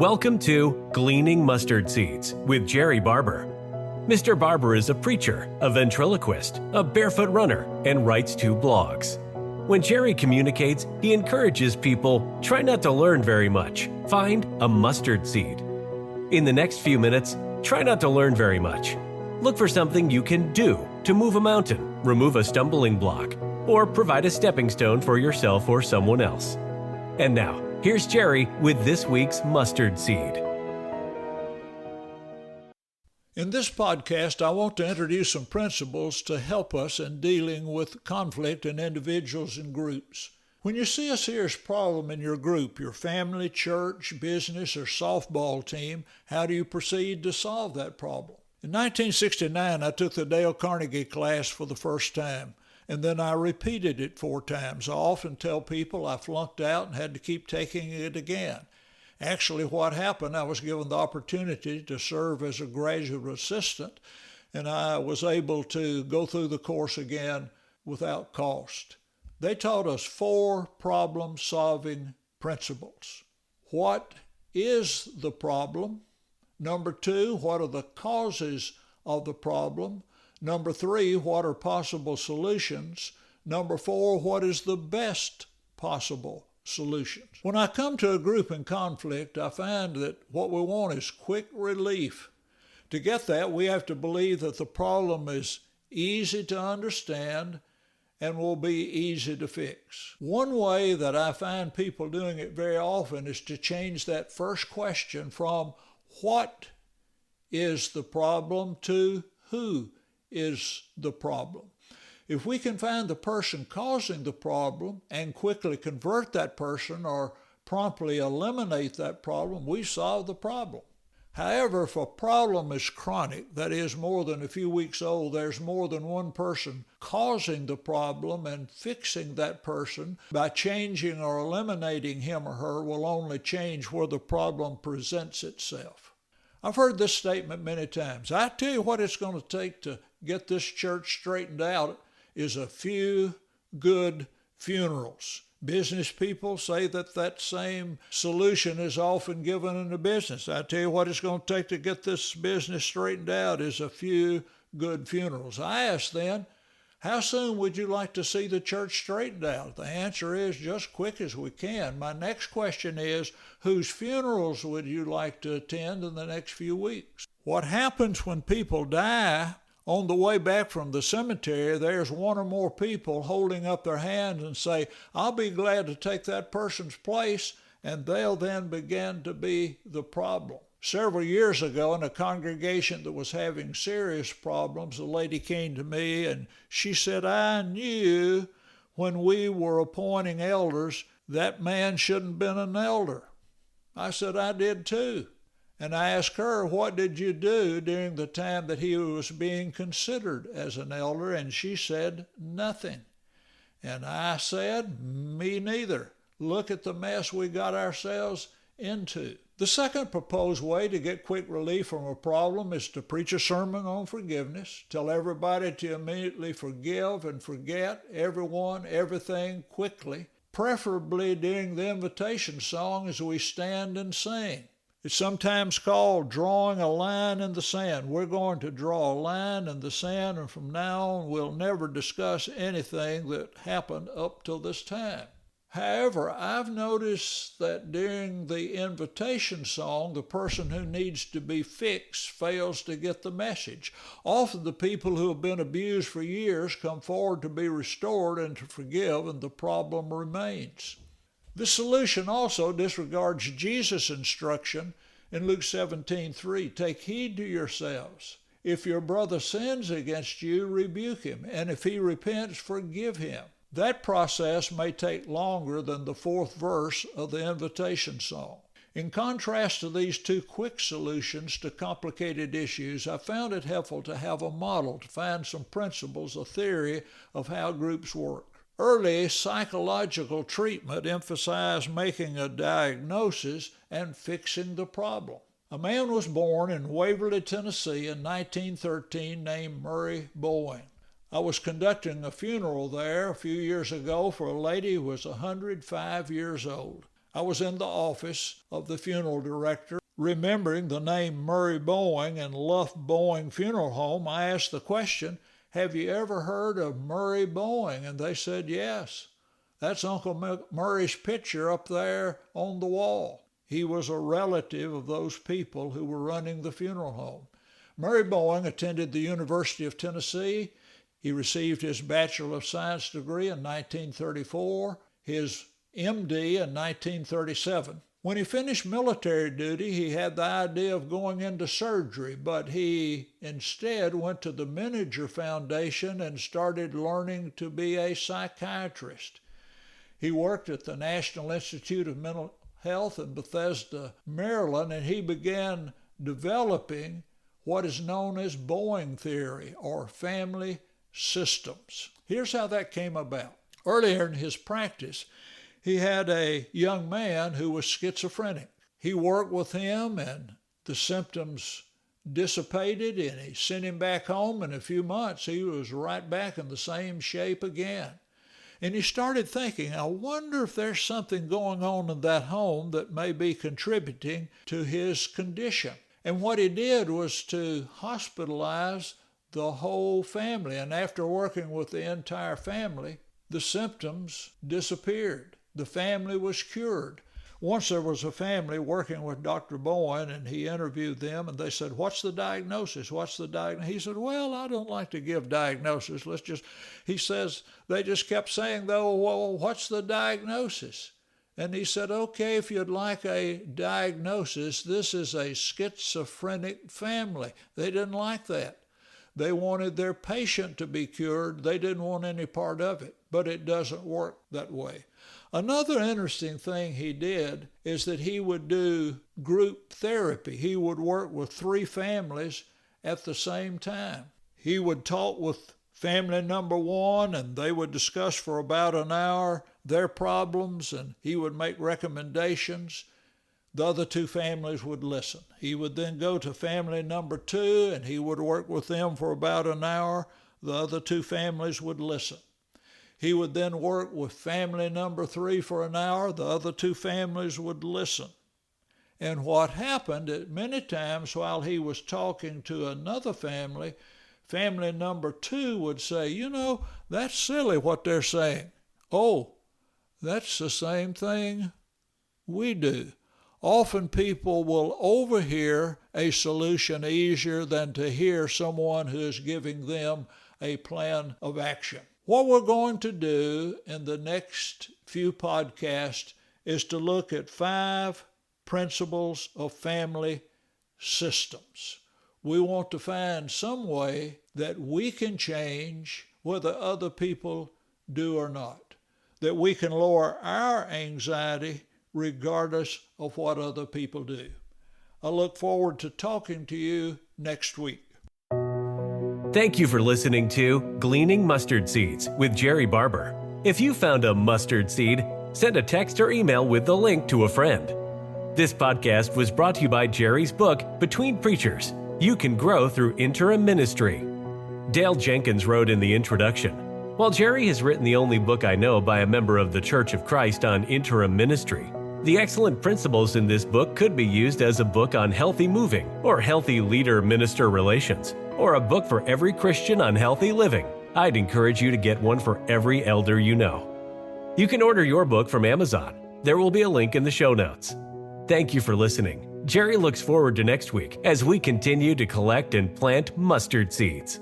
Welcome to Gleaning Mustard Seeds with Jerrie Barber. Mr. Barber is a preacher, a ventriloquist, a barefoot runner, and writes 2 blogs. When Jerrie communicates, he encourages people, try not to learn very much. Find a mustard seed. In the next few minutes, try not to learn very much. Look for something you can do to move a mountain, remove a stumbling block, or provide a stepping stone for yourself or someone else. And now, here's Jerrie with this week's mustard seed. In this podcast, I want to introduce some principles to help us in dealing with conflict in individuals and groups. When you see a serious problem in your group, your family, church, business, or softball team, how do you proceed to solve that problem? In 1969, I took the Dale Carnegie class for the first time, and then I repeated it 4 times. I often tell people I flunked out and had to keep taking it again. Actually, what happened, I was given the opportunity to serve as a graduate assistant, and I was able to go through the course again without cost. They taught us 4 problem-solving principles. What is the problem? Number 2, what are the causes of the problem? Number 3, what are possible solutions? Number 4, what is the best possible solutions? When I come to a group in conflict, I find that what we want is quick relief. To get that, we have to believe that the problem is easy to understand and will be easy to fix. One way that I find people doing it very often is to change that first question from what is the problem to who is the problem. If we can find the person causing the problem and quickly convert that person or promptly eliminate that problem, we solve the problem. However, if a problem is chronic, that is more than a few weeks old, there's more than one person causing the problem, and fixing that person by changing or eliminating him or her will only change where the problem presents itself. I've heard this statement many times. I tell you what it's going to take to get this church straightened out is a few good funerals. Business people say that same solution is often given in the business. I tell you what it's going to take to get this business straightened out is a few good funerals. I ask then, how soon would you like to see the church straightened out? The answer is just quick as we can. My next question is, whose funerals would you like to attend in the next few weeks? What happens when people die? On the way back from the cemetery, there's one or more people holding up their hands and say, I'll be glad to take that person's place, and they'll then begin to be the problem. Several years ago, in a congregation that was having serious problems, a lady came to me and she said, I knew when we were appointing elders that man shouldn't have been an elder. I said, I did too. And I asked her, what did you do during the time that he was being considered as an elder? And she said, nothing. And I said, me neither. Look at the mess we got ourselves into. The second proposed way to get quick relief from a problem is to preach a sermon on forgiveness. Tell everybody to immediately forgive and forget everyone, everything quickly, preferably during the invitation song as we stand and sing. It's sometimes called drawing a line in the sand. We're going to draw a line in the sand, and from now on we'll never discuss anything that happened up till this time. However, I've noticed that during the invitation song, the person who needs to be fixed fails to get the message. Often the people who have been abused for years come forward to be restored and to forgive, and the problem remains. This solution also disregards Jesus' instruction in Luke 17:3. Take heed to yourselves. If your brother sins against you, rebuke him, and if he repents, forgive him. That process may take longer than the 4th verse of the invitation song. In contrast to these 2 quick solutions to complicated issues, I found it helpful to have a model, to find some principles, a theory of how groups work. Early psychological treatment emphasized making a diagnosis and fixing the problem. A man was born in Waverly, Tennessee in 1913 named Murray Bowen. I was conducting a funeral there a few years ago for a lady who was 105 years old. I was in the office of the funeral director. Remembering the name Murray Boeing and Luff Boeing Funeral Home, I asked the question, have you ever heard of Murray Boeing? And they said, yes. That's Uncle Murray's picture up there on the wall. He was a relative of those people who were running the funeral home. Murray Boeing attended the University of Tennessee. He received his Bachelor of Science degree in 1934, his MD in 1937. When he finished military duty, he had the idea of going into surgery, but he instead went to the Menninger Foundation and started learning to be a psychiatrist. He worked at the National Institute of Mental Health in Bethesda, Maryland, and he began developing what is known as Boeing theory, or family systems. Here's how that came about. Earlier in his practice, he had a young man who was schizophrenic. He worked with him and the symptoms dissipated and he sent him back home. In a few months, he was right back in the same shape again. And he started thinking, I wonder if there's something going on in that home that may be contributing to his condition. And what he did was to hospitalize the whole family. And after working with the entire family, the symptoms disappeared. The family was cured. Once there was a family working with Dr. Bowen, and he interviewed them, and they said, what's the diagnosis? What's the diagnosis? He said, well, I don't like to give diagnosis. He says, they just kept saying, though, well, what's the diagnosis? And he said, okay, if you'd like a diagnosis, this is a schizophrenic family. They didn't like that. They wanted their patient to be cured. They didn't want any part of it, but it doesn't work that way. Another interesting thing he did is that he would do group therapy. He would work with 3 families at the same time. He would talk with family number 1, and they would discuss for about an hour their problems, and he would make recommendations. The other 2 families would listen. He would then go to family number 2, and he would work with them for about an hour. The other 2 families would listen. He would then work with family number 3 for an hour. The other 2 families would listen. And what happened, many times while he was talking to another family, family number 2 would say, you know, that's silly what they're saying. Oh, that's the same thing we do. Often people will overhear a solution easier than to hear someone who is giving them a plan of action. What we're going to do in the next few podcasts is to look at 5 principles of family systems. We want to find some way that we can change whether other people do or not, that we can lower our anxiety regardless of what other people do. I look forward to talking to you next week. Thank you for listening to Gleaning Mustard Seeds with Jerrie Barber. If you found a mustard seed, send a text or email with the link to a friend. This podcast was brought to you by Jerry's book, Between Preachers, You Can Grow Through Interim Ministry. Dale Jenkins wrote in the introduction, while Jerry has written the only book I know by a member of the Church of Christ on interim ministry, the excellent principles in this book could be used as a book on healthy moving or healthy leader-minister relations, or a book for every Christian on healthy living. I'd encourage you to get one for every elder you know. You can order your book from Amazon. There will be a link in the show notes. Thank you for listening. Jerry looks forward to next week as we continue to collect and plant mustard seeds.